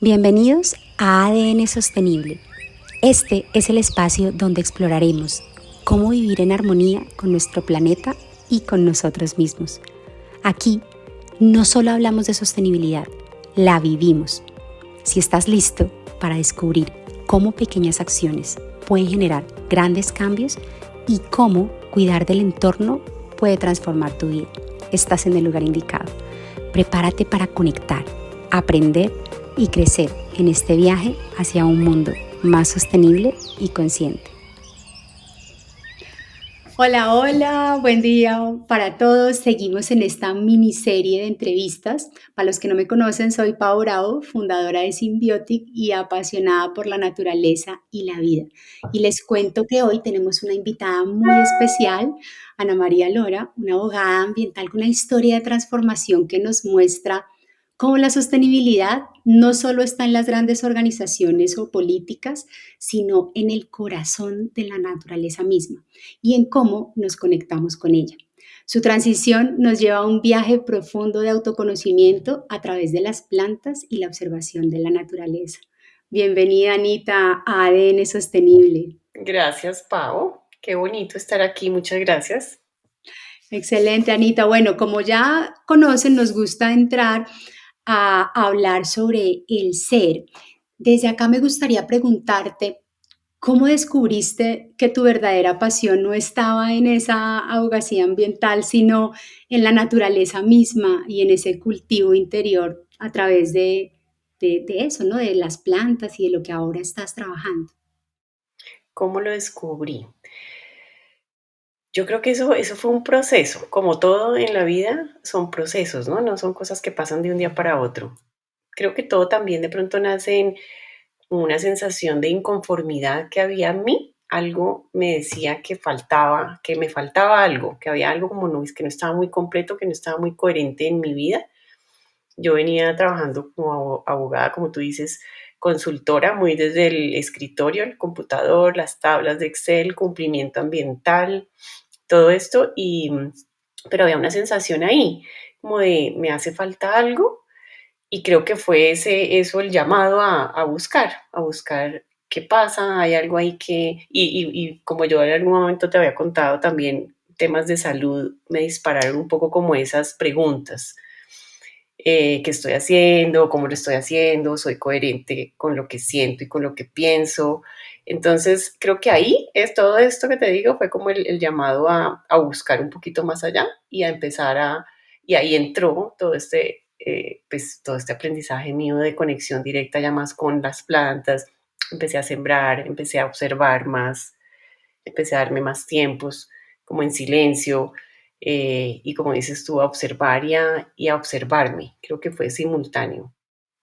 Bienvenidos a ADN Sostenible. Este es el espacio donde exploraremos cómo vivir en armonía con nuestro planeta y con nosotros mismos. Aquí no solo hablamos de sostenibilidad, la vivimos. Si estás listo para descubrir cómo pequeñas acciones pueden generar grandes cambios y cómo cuidar del entorno puede transformar tu vida, estás en el lugar indicado. Prepárate para conectar, aprender y crecer en este viaje hacia un mundo más sostenible y consciente. Hola, hola, buen día para todos. Seguimos en esta miniserie de entrevistas. Para los que no me conocen, soy Pau Bravo, fundadora de Symbiotic y apasionada por la naturaleza y la vida. Y les cuento que hoy tenemos una invitada muy especial, Ana María Lora, una abogada ambiental con una historia de transformación que nos muestra cómo la sostenibilidad no solo está en las grandes organizaciones o políticas, sino en el corazón de la naturaleza misma y en cómo nos conectamos con ella. Su transición nos lleva a un viaje profundo de autoconocimiento a través de las plantas y la observación de la naturaleza. Bienvenida, Anita, a ADN Sostenible. Gracias, Pau. Qué bonito estar aquí. Muchas gracias. Excelente, Anita. Bueno, como ya conocen, nos gusta entrar a hablar sobre el ser. Desde acá me gustaría preguntarte, ¿cómo descubriste que tu verdadera pasión no estaba en esa abogacía ambiental, sino en la naturaleza misma y en ese cultivo interior a través de eso, ¿no? De las plantas y de lo que ahora estás trabajando? ¿Cómo lo descubrí? Yo creo que eso fue un proceso. Como todo en la vida, son procesos, ¿no? No son cosas que pasan de un día para otro. Creo que todo también de pronto nace en una sensación de inconformidad que había en mí. Algo me decía que faltaba, que me faltaba algo, que había algo como no, es que no estaba muy completo, que no estaba muy coherente en mi vida. Yo venía trabajando como abogada, como tú dices, consultora, muy desde el escritorio, el computador, las tablas de Excel, cumplimiento ambiental, todo esto, pero había una sensación ahí, como de me hace falta algo, y creo que fue eso el llamado a buscar qué pasa, hay algo ahí y como yo en algún momento te había contado también, temas de salud me dispararon un poco como esas preguntas. ¿Qué estoy haciendo? ¿Cómo lo estoy haciendo? ¿Soy coherente con lo que siento y con lo que pienso? Entonces, creo que ahí es todo esto que te digo, fue como el llamado a buscar un poquito más allá y a empezar y ahí entró pues, todo este aprendizaje mío de conexión directa ya más con las plantas. Empecé a sembrar, empecé a observar más, empecé a darme más tiempos, como en silencio, y como dices tú, a observar y a observarme. Creo que fue simultáneo.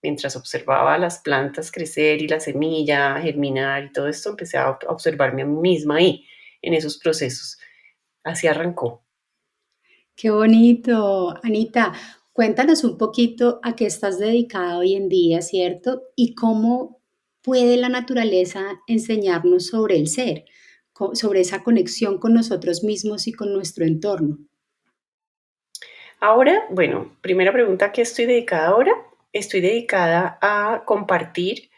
Mientras observaba las plantas crecer y la semilla germinar y todo esto, empecé a observarme a mí misma ahí, en esos procesos. Así arrancó. Qué bonito, Anita. Cuéntanos un poquito a qué estás dedicada hoy en día, ¿cierto? Y cómo puede la naturaleza enseñarnos sobre el ser, sobre esa conexión con nosotros mismos y con nuestro entorno. Ahora, bueno, primera pregunta, ¿qué estoy dedicada ahora? Estoy dedicada a compartir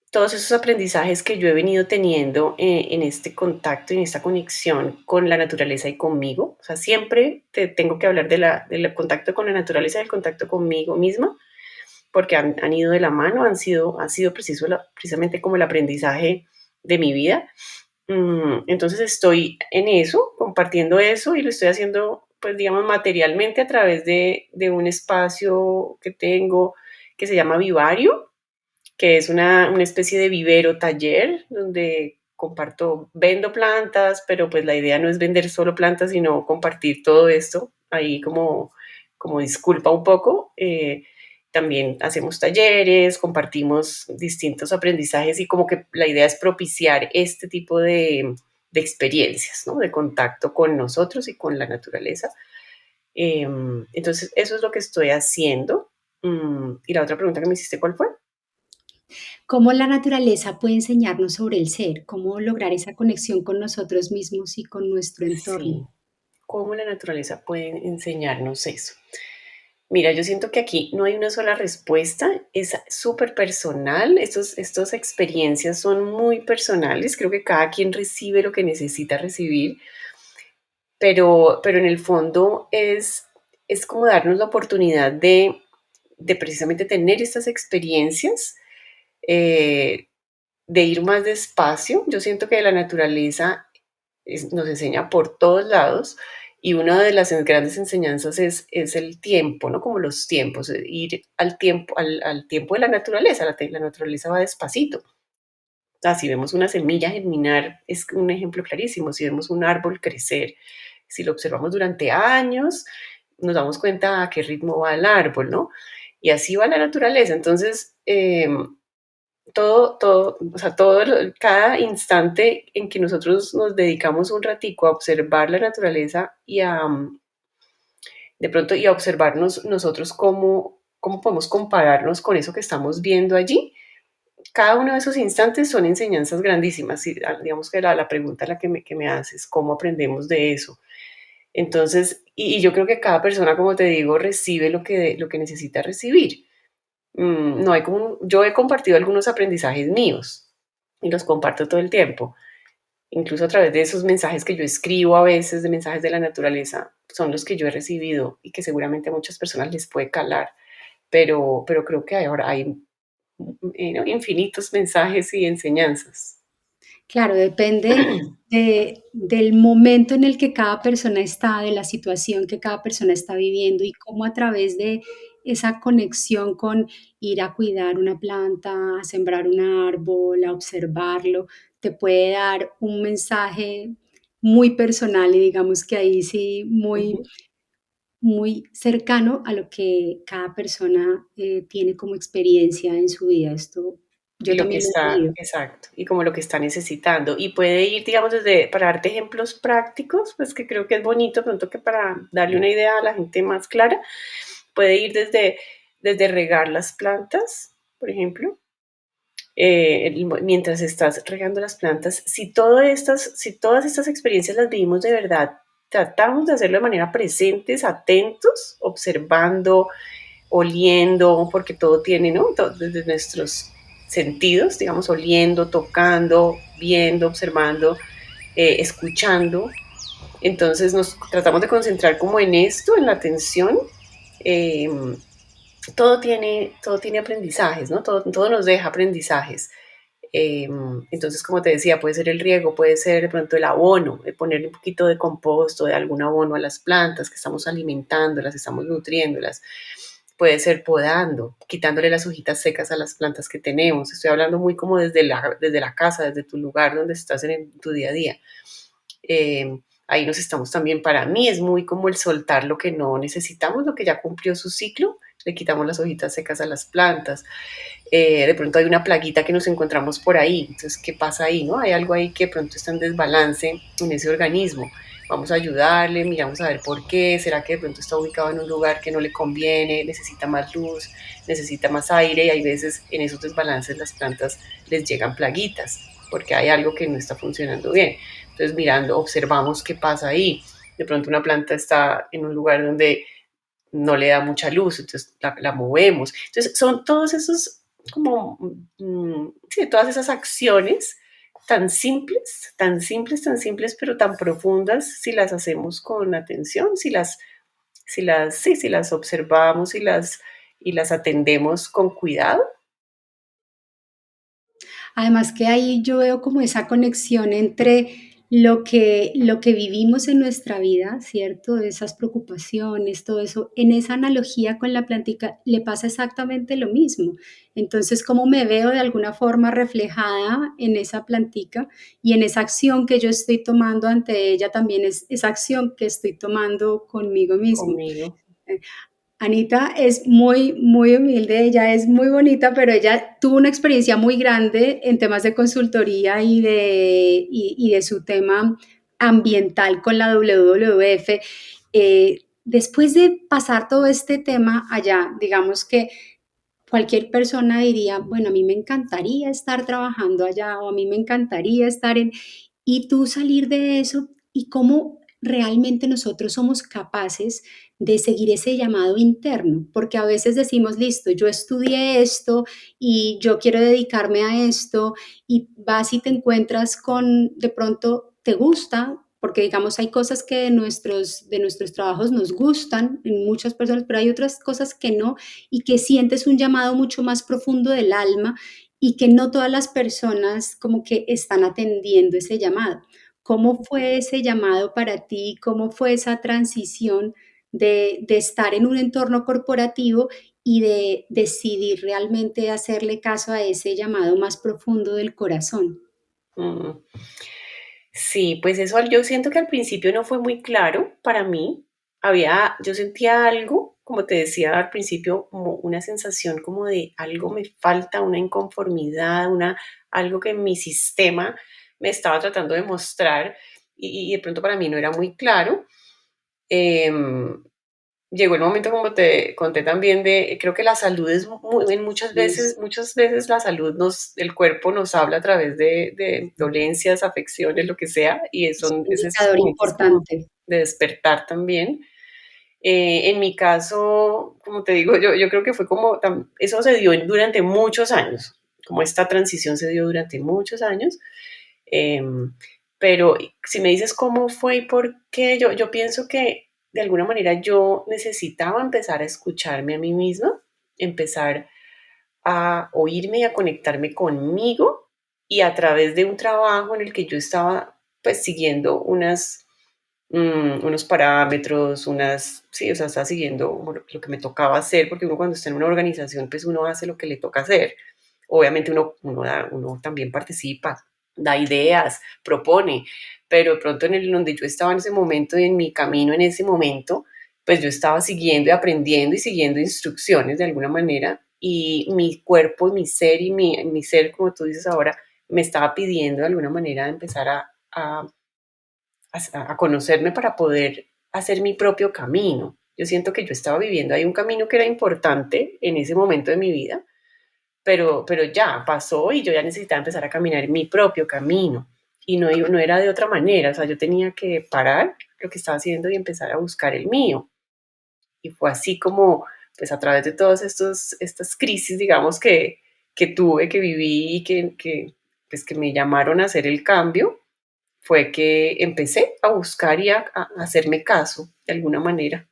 todos esos aprendizajes que yo he venido teniendo en este contacto, en esta conexión con la naturaleza y conmigo. O sea, siempre te tengo que hablar del contacto con la naturaleza y del contacto conmigo misma, porque han ido de la mano, ha sido precisamente como el aprendizaje de mi vida. Entonces estoy en eso, compartiendo eso y lo estoy haciendo, pues digamos, materialmente a través de un espacio que tengo que se llama Vivario, que es una especie de vivero taller donde comparto, vendo plantas, pero pues la idea no es vender solo plantas, sino compartir todo esto ahí como disculpa un poco. También hacemos talleres, compartimos distintos aprendizajes y como que la idea es propiciar este tipo de experiencias, ¿no? De contacto con nosotros y con la naturaleza. Entonces, eso es lo que estoy haciendo. Y la otra pregunta que me hiciste, ¿cuál fue? ¿Cómo la naturaleza puede enseñarnos sobre el ser? ¿Cómo lograr esa conexión con nosotros mismos y con nuestro entorno? Sí, cómo la naturaleza puede enseñarnos eso. Mira, yo siento que aquí no hay una sola respuesta, es súper personal, estos experiencias son muy personales, creo que cada quien recibe lo que necesita recibir, pero en el fondo es como darnos la oportunidad de precisamente tener estas experiencias, eh, de ir más despacio. Yo siento que la naturaleza nos enseña por todos lados y una de las grandes enseñanzas es el tiempo, ¿no? Como los tiempos, ir al tiempo de la naturaleza. La naturaleza va despacito. Si vemos una semilla germinar, es un ejemplo clarísimo. Si vemos un árbol crecer, si lo observamos durante años, nos damos cuenta a qué ritmo va el árbol, ¿no? Y así va la naturaleza. Entonces, o sea, cada instante en que nosotros nos dedicamos un ratico a observar la naturaleza y de pronto, y a observarnos nosotros cómo podemos compararnos con eso que estamos viendo allí. Cada uno de esos instantes son enseñanzas grandísimas. Y, digamos que la pregunta que me haces, ¿cómo aprendemos de eso? Entonces, y yo creo que cada persona, como te digo, recibe lo que necesita recibir. No hay como yo he compartido algunos aprendizajes míos y los comparto todo el tiempo, incluso a través de esos mensajes que yo escribo a veces, de mensajes de la naturaleza, son los que yo he recibido y que seguramente a muchas personas les puede calar, pero creo que ahora hay ¿no? infinitos mensajes y enseñanzas. Claro, depende del momento en el que cada persona está, de la situación que cada persona está viviendo y cómo a través de esa conexión con ir a cuidar una planta, a sembrar un árbol, a observarlo, te puede dar un mensaje muy personal y digamos que ahí sí muy, Ujú. muy cercano a lo que cada persona tiene como experiencia en su vida. Esto Y yo lo que también lo he está, vivido. exacto, y como lo que está necesitando. Y puede ir, digamos, desde, para darte ejemplos prácticos, pues que creo que es bonito, pronto que para darle una idea a la gente más clara, puede ir desde regar las plantas, por ejemplo. Mientras estás regando las plantas, si todas estas experiencias las vivimos de verdad, tratamos de hacerlo de manera presentes, atentos, observando, oliendo, porque todo tiene, ¿no? Desde nuestros sentidos, digamos, oliendo, tocando, viendo, observando, escuchando. Entonces nos tratamos de concentrar como en esto, en la atención. Eh, todo tiene aprendizajes, ¿no? Todo nos deja aprendizajes. Eh, entonces, como te decía, puede ser el riego, puede ser de pronto el abono, ponerle un poquito de composto, de algún abono a las plantas que estamos alimentándolas, estamos nutriéndolas. Puede ser podando, quitándole las hojitas secas a las plantas que tenemos. Estoy hablando muy como desde la casa, desde tu lugar donde estás en tu día a día. Ahí nos estamos también, para mí es muy como el soltar lo que no necesitamos, lo que ya cumplió su ciclo, le quitamos las hojitas secas a las plantas. De pronto hay una plaguita que nos encontramos por ahí, entonces, ¿qué pasa ahí? ¿No? Hay algo ahí que de pronto está en desbalance en ese organismo. Vamos a ayudarle, miramos a ver por qué, será que de pronto está ubicado en un lugar que no le conviene, necesita más luz, necesita más aire y hay veces en esos desbalances las plantas les llegan plaguitas porque hay algo que no está funcionando bien. Entonces mirando, observamos qué pasa ahí. De pronto una planta está en un lugar donde no le da mucha luz, entonces la movemos. Entonces son todos esos como, sí, todas esas acciones tan simples, tan simples, tan simples, pero tan profundas si las hacemos con atención, si las observamos y las atendemos con cuidado. Además que ahí yo veo como esa conexión entre lo que vivimos en nuestra vida, ¿cierto? Esas preocupaciones, todo eso, en esa analogía con la plantica le pasa exactamente lo mismo. Entonces, cómo me veo de alguna forma reflejada en esa plantica y en esa acción que yo estoy tomando ante ella, también es esa acción que estoy tomando conmigo mismo. Conmigo. Anita es muy, muy humilde, ella es muy bonita, pero ella tuvo una experiencia muy grande en temas de consultoría y de su tema ambiental con la WWF. Después de pasar todo este tema allá, digamos que cualquier persona diría, bueno, a mí me encantaría estar trabajando allá o a mí me encantaría estar en... Y tú salir de eso y cómo realmente nosotros somos capaces de seguir ese llamado interno, porque a veces decimos, listo, yo estudié esto y yo quiero dedicarme a esto, y vas y te encuentras con, de pronto te gusta, porque digamos hay cosas que de nuestros trabajos nos gustan en muchas personas, pero hay otras cosas que no, y que sientes un llamado mucho más profundo del alma y que no todas las personas como que están atendiendo ese llamado. ¿Cómo fue ese llamado para ti? ¿Cómo fue esa transición de estar en un entorno corporativo y de decidir realmente hacerle caso a ese llamado más profundo del corazón? Mm. Sí, pues eso yo siento que al principio no fue muy claro para mí. Yo sentía algo, como te decía al principio, como una sensación como de algo me falta, una inconformidad, algo que mi sistema me estaba tratando de mostrar y de pronto para mí no era muy claro. Em, Llegó el momento, como te conté también, creo que la salud es en Es muchas veces el cuerpo nos habla a través de dolencias, afecciones, lo que sea, y un es esos indicador momentos como importante. de despertar también. En mi caso, como te digo, yo creo que fue eso se dio durante muchos años, como esta transición se dio durante muchos años. Em, pero si me dices cómo fue y por qué, yo pienso que de alguna manera yo necesitaba empezar a escucharme a mí misma, empezar a oírme y a conectarme conmigo, y a través de un trabajo en el que yo estaba pues siguiendo unos parámetros, sí, o sea, estaba siguiendo lo que me tocaba hacer, porque uno cuando está en una organización pues uno hace lo que le toca hacer. Obviamente uno también participa, da ideas, propone, pero de pronto en el donde yo estaba en ese momento y en mi camino en ese momento, pues yo estaba siguiendo y aprendiendo y siguiendo instrucciones de alguna manera, y mi cuerpo y mi ser y mi ser, como tú dices ahora, me estaba pidiendo de alguna manera empezar a conocerme para poder hacer mi propio camino. Yo siento que yo estaba viviendo ahí un camino que era importante en ese momento de mi vida, pero ya pasó y yo ya necesitaba empezar a caminar mi propio camino. Y no era de otra manera, o sea, yo tenía que parar lo que estaba haciendo y empezar a buscar el mío. Y fue así como, pues a través de todas estas crisis, digamos, que tuve, que viví y pues, que me llamaron a hacer el cambio, fue que empecé a buscar y a hacerme caso de alguna manera.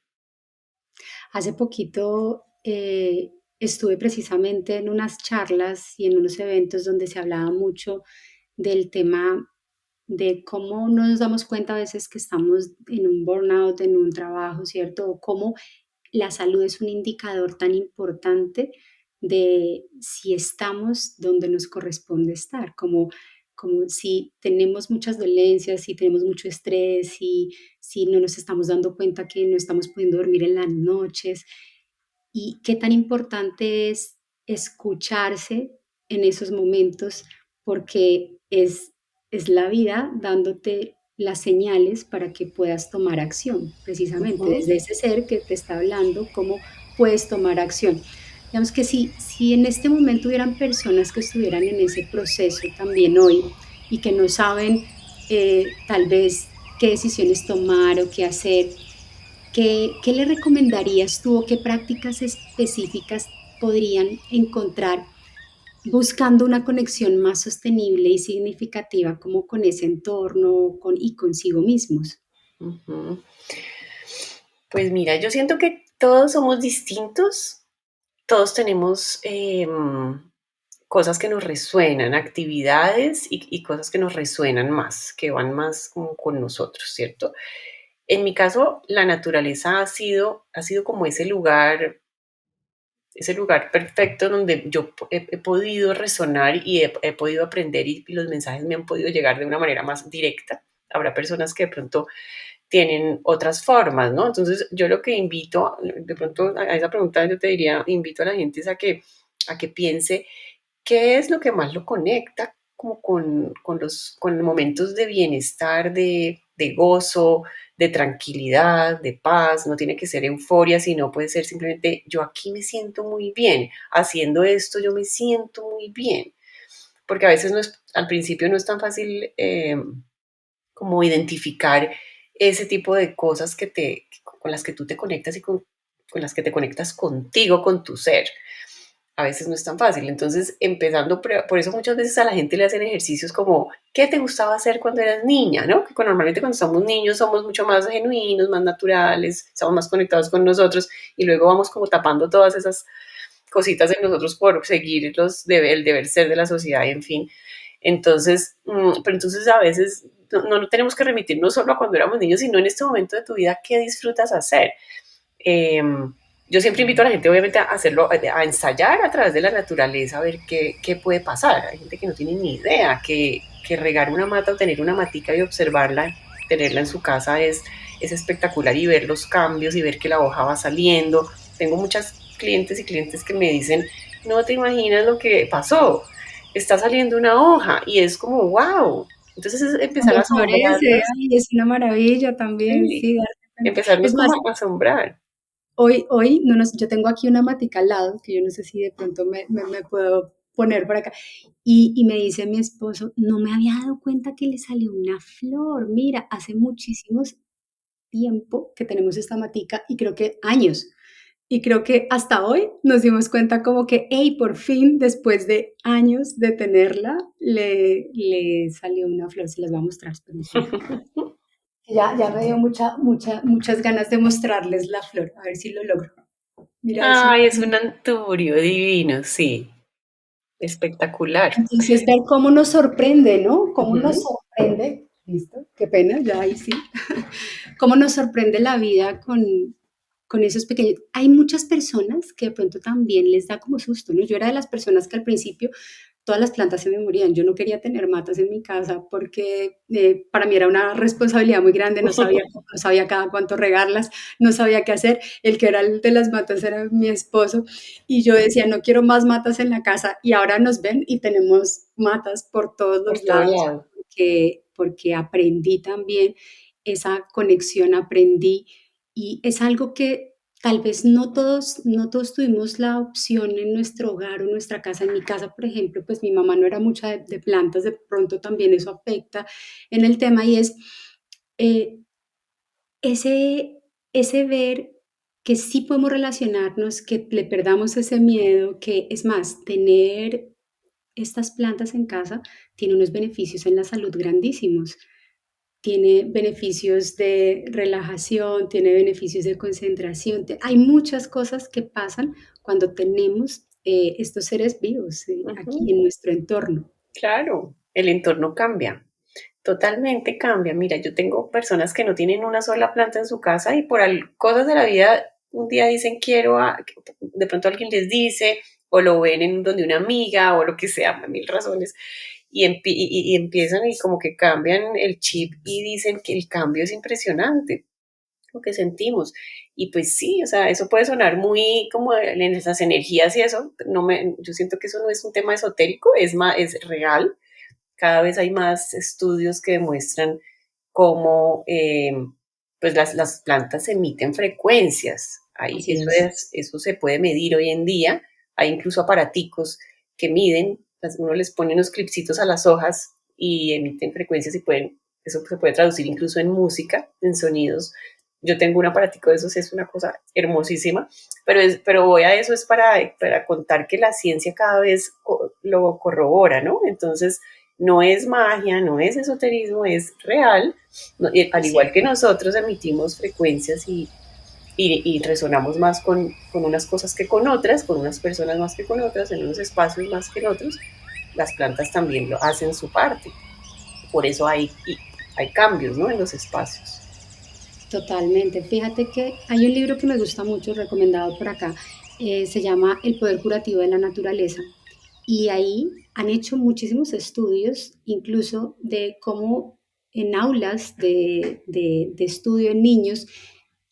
Hace poquito estuve precisamente en unas charlas y en unos eventos donde se hablaba mucho del tema de cómo no nos damos cuenta a veces que estamos en un burnout, en un trabajo, ¿cierto? O cómo la salud es un indicador tan importante de si estamos donde nos corresponde estar, como si tenemos muchas dolencias, si tenemos mucho estrés, si no nos estamos dando cuenta que no estamos pudiendo dormir en las noches, y qué tan importante es escucharse en esos momentos, porque es la vida dándote las señales para que puedas tomar acción, precisamente Ujú, desde ese ser que te está hablando, cómo puedes tomar acción. Digamos que si en este momento hubieran personas que estuvieran en ese proceso también hoy y que no saben tal vez qué decisiones tomar o qué hacer, ¿qué le recomendarías tú o qué prácticas específicas podrían encontrar buscando una conexión más sostenible y significativa como con ese entorno y consigo mismos? ujú. Pues mira, yo siento que todos somos distintos, todos tenemos cosas que nos resuenan, actividades y cosas que nos resuenan más, que van más como con nosotros, ¿cierto? En mi caso, la naturaleza ha sido como ese lugar perfecto donde yo he podido resonar y he podido aprender, y los mensajes me han podido llegar de una manera más directa. Habrá personas que de pronto tienen otras formas, ¿no? Entonces, yo lo que invito, de pronto a esa pregunta yo te diría, invito a la gente es a que piense qué es lo que más lo conecta como con momentos de bienestar, de gozo, de tranquilidad, de paz. No tiene que ser euforia, sino puede ser simplemente yo aquí me siento muy bien, haciendo esto yo me siento muy bien, porque a veces al principio no es tan fácil como identificar ese tipo de cosas con las que tú te conectas y con las que te conectas contigo, con tu ser. A veces no es tan fácil. Entonces, empezando, por eso muchas veces a la gente le hacen ejercicios como, ¿qué te gustaba hacer cuando eras niña? ¿No? Que normalmente cuando somos niños somos mucho más genuinos, más naturales, estamos más conectados con nosotros y luego vamos como tapando todas esas cositas en nosotros por seguir el deber ser de la sociedad, en fin. Entonces, pero entonces a veces no tenemos que remitirnos solo a cuando éramos niños, sino en este momento de tu vida, ¿qué disfrutas hacer? Eh, yo siempre invito a la gente, obviamente, a hacerlo, a ensayar a través de la naturaleza, a ver qué puede pasar. Hay gente que no tiene ni idea, que regar una mata o tener una matica y observarla, tenerla en su casa es espectacular y ver los cambios y ver que la hoja va saliendo. Tengo muchas clientes y clientes que me dicen, no te imaginas lo que pasó, está saliendo una hoja y es como, wow. Entonces es empezar Cuando a florece, asombrarnos, ay, es una maravilla también, sí, sí, darse cuenta. empezarnos Es más, como a asombrar. hoy no nos, yo tengo aquí una matica al lado, que yo no sé si de pronto me puedo poner por acá, y me dice mi esposo, no me había dado cuenta que le salió una flor, mira, hace muchísimos tiempo que tenemos esta matica y creo que años. Y creo que hasta hoy nos dimos cuenta como que, hey, por fin, después de años de tenerla, le salió una flor. Se las voy a mostrar, espera un segundo. Ya me dio muchas ganas de mostrarles la flor, a ver si lo logro. Mira, es una... Ay, es un anturio divino, sí, espectacular. Entonces, ver cómo nos sorprende, ¿no? Cómo nos Ujú. sorprende. ¿Listo? Qué pena, ya ahí sí. Cómo nos sorprende la vida con esos pequeños. Hay muchas personas que de pronto también les da como susto, ¿no? Yo era de las personas que al principio todas las plantas se me morían. Yo no quería tener matas en mi casa porque para mí era una responsabilidad muy grande, no sabía cada cuánto regarlas, no sabía qué hacer. El que era el de las matas era mi esposo y yo decía, no quiero más matas en la casa y ahora nos ven y tenemos matas por todos Por los todo lados lado. porque aprendí también esa conexión, aprendí y es algo que tal vez no todos tuvimos la opción en nuestro hogar o nuestra casa. En mi casa, por ejemplo, pues mi mamá no era mucha de plantas, de pronto también eso afecta en el tema y es eh, ese, ese ver que sí podemos relacionarnos, que le perdamos ese miedo, que es más, tener estas plantas en casa tiene unos beneficios en la salud grandísimos. Tiene beneficios de relajación, tiene beneficios de concentración. Hay muchas cosas que pasan cuando tenemos estos seres vivos aquí Ujú. en nuestro entorno. Claro, el entorno cambia, totalmente cambia. Mira, yo tengo personas que no tienen una sola planta en su casa y por cosas de la vida un día dicen quiero, de pronto alguien les dice o lo ven en donde una amiga o lo que sea, mil razones, y empiezan y como que cambian el chip y dicen que el cambio es impresionante lo que sentimos. Y pues sí, o sea, eso puede sonar muy como en esas energías y eso, yo siento que eso no es un tema esotérico, es real. Cada vez hay más estudios que demuestran cómo pues las plantas emiten frecuencias. Ahí, Así es. eso se puede medir hoy en día. Hay incluso aparaticos que miden, uno les pone unos clipsitos a las hojas y emiten frecuencias y eso se puede traducir incluso en música, en sonidos. Yo tengo un aparatico de esos, es una cosa hermosísima, pero voy a eso es para contar que la ciencia cada vez lo corrobora, ¿no? Entonces, no es magia, no es esoterismo, es real. Al igual Sí, que nosotros emitimos frecuencias y resonamos más con unas cosas que con otras, con unas personas más que con otras, en unos espacios más que en otros, las plantas también lo hacen su parte. Por eso hay cambios, ¿no? En los espacios. totalmente. Fíjate que hay un libro que me gusta mucho, recomendado por acá, se llama El poder curativo de la naturaleza. Y ahí han hecho muchísimos estudios, incluso de cómo en aulas de estudio en niños,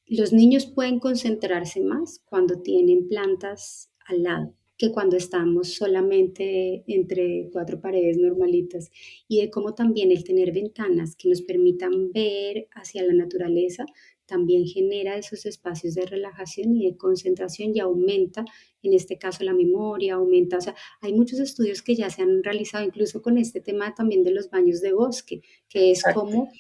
los niños pueden concentrarse más cuando tienen plantas al lado que cuando estamos solamente entre cuatro paredes normalitas y de cómo también el tener ventanas que nos permitan ver hacia la naturaleza también genera esos espacios de relajación y de concentración y aumenta, en este caso, la memoria, aumenta, o sea, hay muchos estudios que ya se han realizado incluso con este tema también de los baños de bosque, que es Exacto. como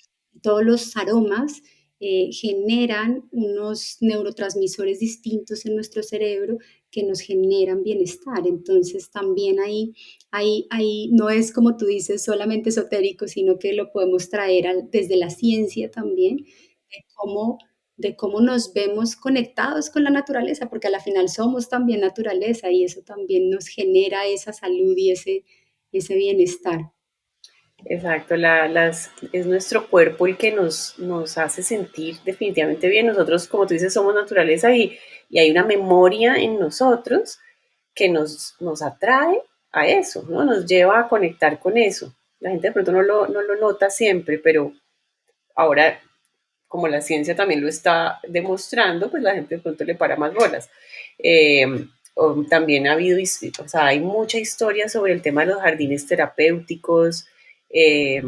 todos los aromas. generan unos neurotransmisores distintos en nuestro cerebro que nos generan bienestar. Entonces también ahí no es como tú dices solamente esotérico, sino que lo podemos traer desde la ciencia también, de cómo, de cómo nos vemos conectados con la naturaleza, porque a la final somos también naturaleza y eso también nos genera esa salud y ese bienestar. Exacto, es nuestro cuerpo el que nos hace sentir definitivamente bien. Nosotros, como tú dices, somos naturaleza y hay una memoria en nosotros que nos atrae a eso, ¿no? Nos lleva a conectar con eso. La gente de pronto no lo nota siempre, pero ahora, como la ciencia también lo está demostrando, pues la gente de pronto le para más bolas. Eh, También ha habido, o sea, hay mucha historia sobre el tema de los jardines terapéuticos, eh,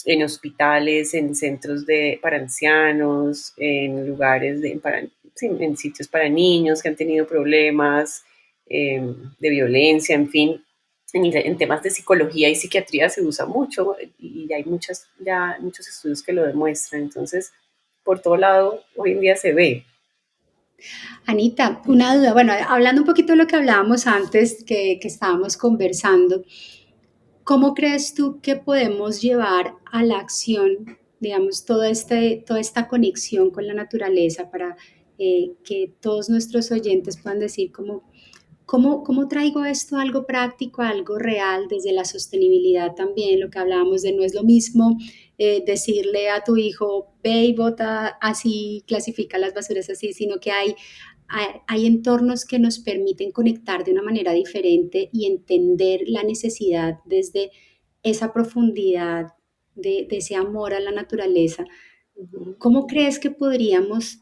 en hospitales, en centros para ancianos, en lugares, sí, en sitios para niños que han tenido problemas de violencia, en fin. En temas de psicología y psiquiatría se usa mucho y hay muchos estudios que lo demuestran. Entonces, por todo lado, hoy en día se ve. Anita, una duda, bueno, hablando un poquito de lo que hablábamos antes, que estábamos conversando, ¿cómo crees tú que podemos llevar a la acción, digamos, toda esta conexión con la naturaleza para que todos nuestros oyentes puedan decir cómo traigo esto a algo práctico, a algo real, desde la sostenibilidad también, lo que hablábamos de no es lo mismo decirle a tu hijo, ve y bota así, clasifica las basuras así, sino que hay entornos que nos permiten conectar de una manera diferente y entender la necesidad desde esa profundidad de ese amor a la naturaleza. Ujú. ¿Cómo crees que podríamos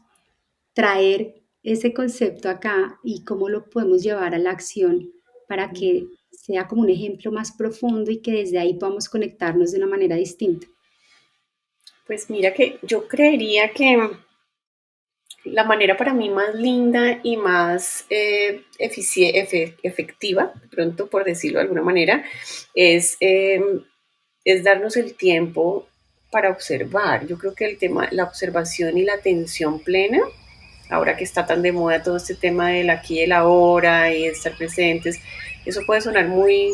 traer ese concepto acá y cómo lo podemos llevar a la acción para que sea como un ejemplo más profundo y que desde ahí podamos conectarnos de una manera distinta? Pues mira que yo creería que la manera para mí más linda y más efectiva, de pronto por decirlo de alguna manera, es, eh, es darnos el tiempo para observar. Yo creo que el tema, la observación y la atención plena, ahora que está tan de moda todo este tema del aquí y el ahora y estar presentes, eso puede sonar muy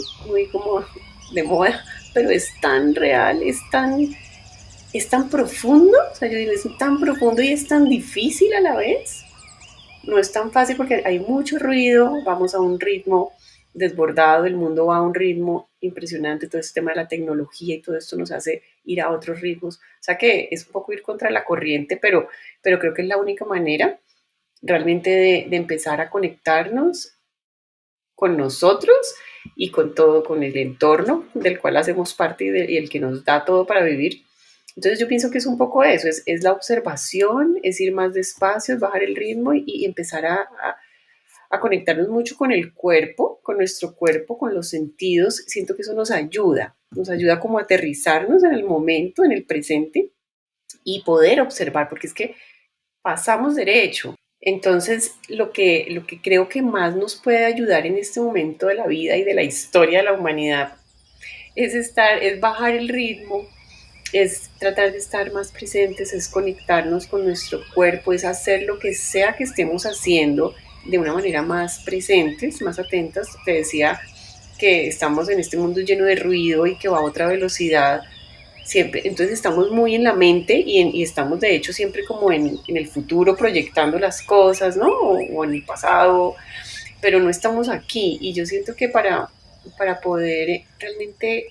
como de moda, pero es tan real, es tan profundo, o sea, yo digo, es tan profundo y es tan difícil a la vez. No es tan fácil porque hay mucho ruido, vamos a un ritmo desbordado, el mundo va a un ritmo impresionante, todo este tema de la tecnología y todo esto nos hace ir a otros ritmos. O sea que es un poco ir contra la corriente, pero creo que es la única manera realmente de empezar a conectarnos con nosotros y con todo, con el entorno del cual hacemos parte y el que nos da todo para vivir. Entonces yo pienso que es un poco eso, es la observación, es ir más despacio, es bajar el ritmo y empezar a conectarnos mucho con el cuerpo, con nuestro cuerpo, con los sentidos. Siento que eso nos ayuda como a aterrizarnos en el momento, en el presente y poder observar, porque es que pasamos derecho. Entonces, lo que creo que más nos puede ayudar en este momento de la vida y de la historia de la humanidad es bajar el ritmo, es tratar de estar más presentes, es conectarnos con nuestro cuerpo, es hacer lo que sea que estemos haciendo de una manera más presentes, más atentas. Te decía que estamos en este mundo lleno de ruido y que va a otra velocidad siempre, entonces estamos muy en la mente y estamos de hecho siempre como en el futuro proyectando las cosas, ¿no? O en el pasado, pero no estamos aquí. Y yo siento que para poder realmente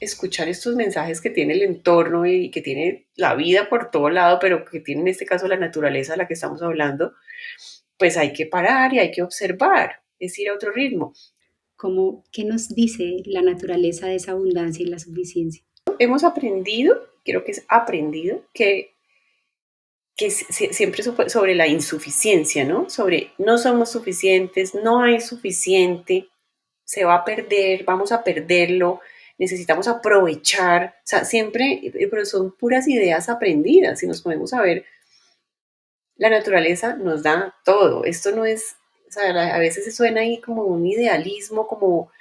escuchar estos mensajes que tiene el entorno y que tiene la vida por todo lado, pero que tiene en este caso la naturaleza de la que estamos hablando, pues hay que parar y hay que observar, es ir a otro ritmo. ¿Qué nos dice la naturaleza de esa abundancia y la suficiencia? Hemos aprendido, creo que es aprendido, que siempre sobre la insuficiencia, ¿no? Sobre no somos suficientes, no hay suficiente, se va a perder, vamos a perderlo, necesitamos aprovechar, o sea, siempre, pero son puras ideas aprendidas, si nos ponemos a ver, la naturaleza nos da todo, esto no es, o sea, a veces suena ahí como un idealismo, como,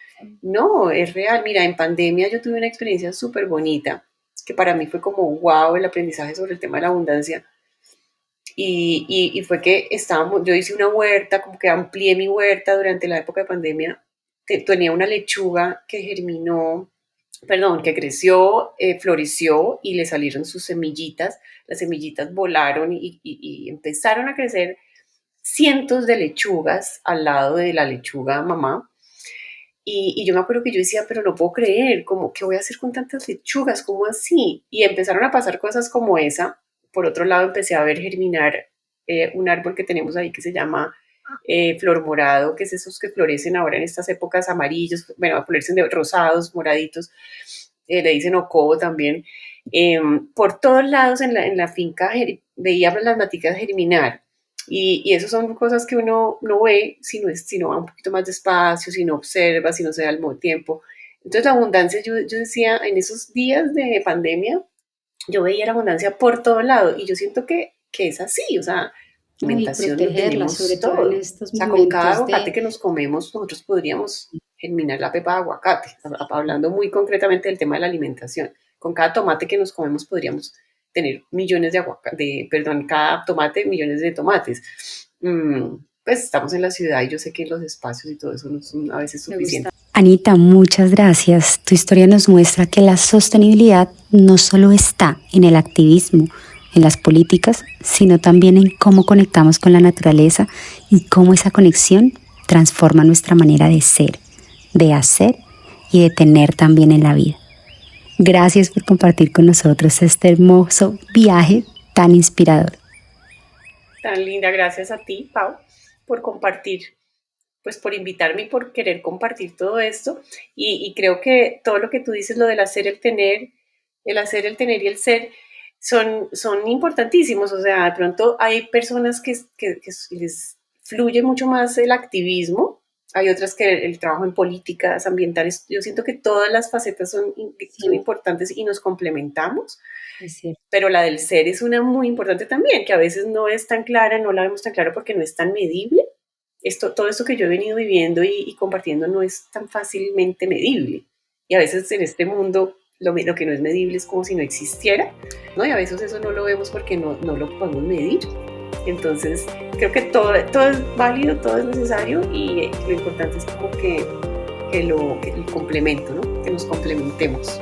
no, es real, mira, en pandemia yo tuve una experiencia súper bonita, que para mí fue como, wow, el aprendizaje sobre el tema de la abundancia, Y fue que yo hice una huerta, como que amplié mi huerta durante la época de pandemia. Tenía una lechuga que germinó, perdón, que creció, floreció y le salieron sus semillitas. Las semillitas volaron y empezaron a crecer cientos de lechugas al lado de la lechuga mamá. Y yo me acuerdo que yo decía, pero no puedo creer, como, ¿qué voy a hacer con tantas lechugas? ¿Cómo así? Y empezaron a pasar cosas como esa. Por otro lado, empecé a ver germinar un árbol que tenemos ahí que se llama flor morado, que es esos que florecen ahora en estas épocas amarillos, bueno, florecen de rosados, moraditos, le dicen ocobo también. Por todos lados en la finca veía las maticas germinar. Y eso son cosas que uno no ve si no va un poquito más despacio, si no observa, si no se da al mismo tiempo. Entonces la abundancia, yo decía, en esos días de pandemia, yo veía la abundancia por todo lado y yo siento que es así, o sea, ¿no? Y alimentación lo protegerla, sobre tenemos todo en todo. estos O sea, con cada momentos aguacate de... que nos comemos, nosotros podríamos germinar la pepa de aguacate, hablando muy concretamente del tema de la alimentación. Con cada tomate que nos comemos podríamos tener millones de aguacates, perdón, cada tomate millones de tomates. Pues estamos en la ciudad y yo sé que los espacios y todo eso no son a veces Me gusta. suficientes. Anita, muchas gracias. Tu historia nos muestra que la sostenibilidad no solo está en el activismo, en las políticas, sino también en cómo conectamos con la naturaleza y cómo esa conexión transforma nuestra manera de ser, de hacer y de tener también en la vida. Gracias por compartir con nosotros este hermoso viaje tan inspirador. Tan linda, gracias a ti, Pau, por compartir, pues por invitarme y por querer compartir todo esto. Y creo que todo lo que tú dices, lo del hacer, el tener, el tener y el ser, son importantísimos. O sea, de pronto hay personas que les fluye mucho más el activismo, hay otras que el trabajo en políticas ambientales. Yo siento que todas las facetas son importantes y nos complementamos. Es cierto. Pero la del ser es una muy importante también, que a veces no es tan clara, no la vemos tan clara porque no es tan medible. Todo esto que yo he venido viviendo y compartiendo no es tan fácilmente medible. Y a veces en este mundo lo que no es medible es como si no existiera, ¿no? Y a veces eso no lo vemos porque no lo podemos medir. Entonces, creo que todo es válido, todo es necesario y lo importante es como que el complemento, ¿no? Que nos complementemos.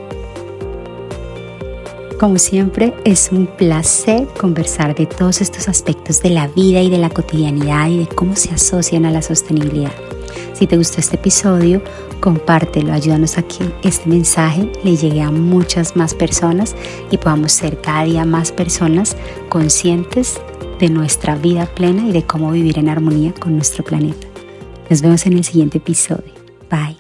Como siempre, es un placer conversar de todos estos aspectos de la vida y de la cotidianidad y de cómo se asocian a la sostenibilidad. Si te gustó este episodio, compártelo, ayúdanos a que este mensaje le llegue a muchas más personas y podamos ser cada día más personas conscientes de nuestra vida plena y de cómo vivir en armonía con nuestro planeta. Nos vemos en el siguiente episodio. Bye.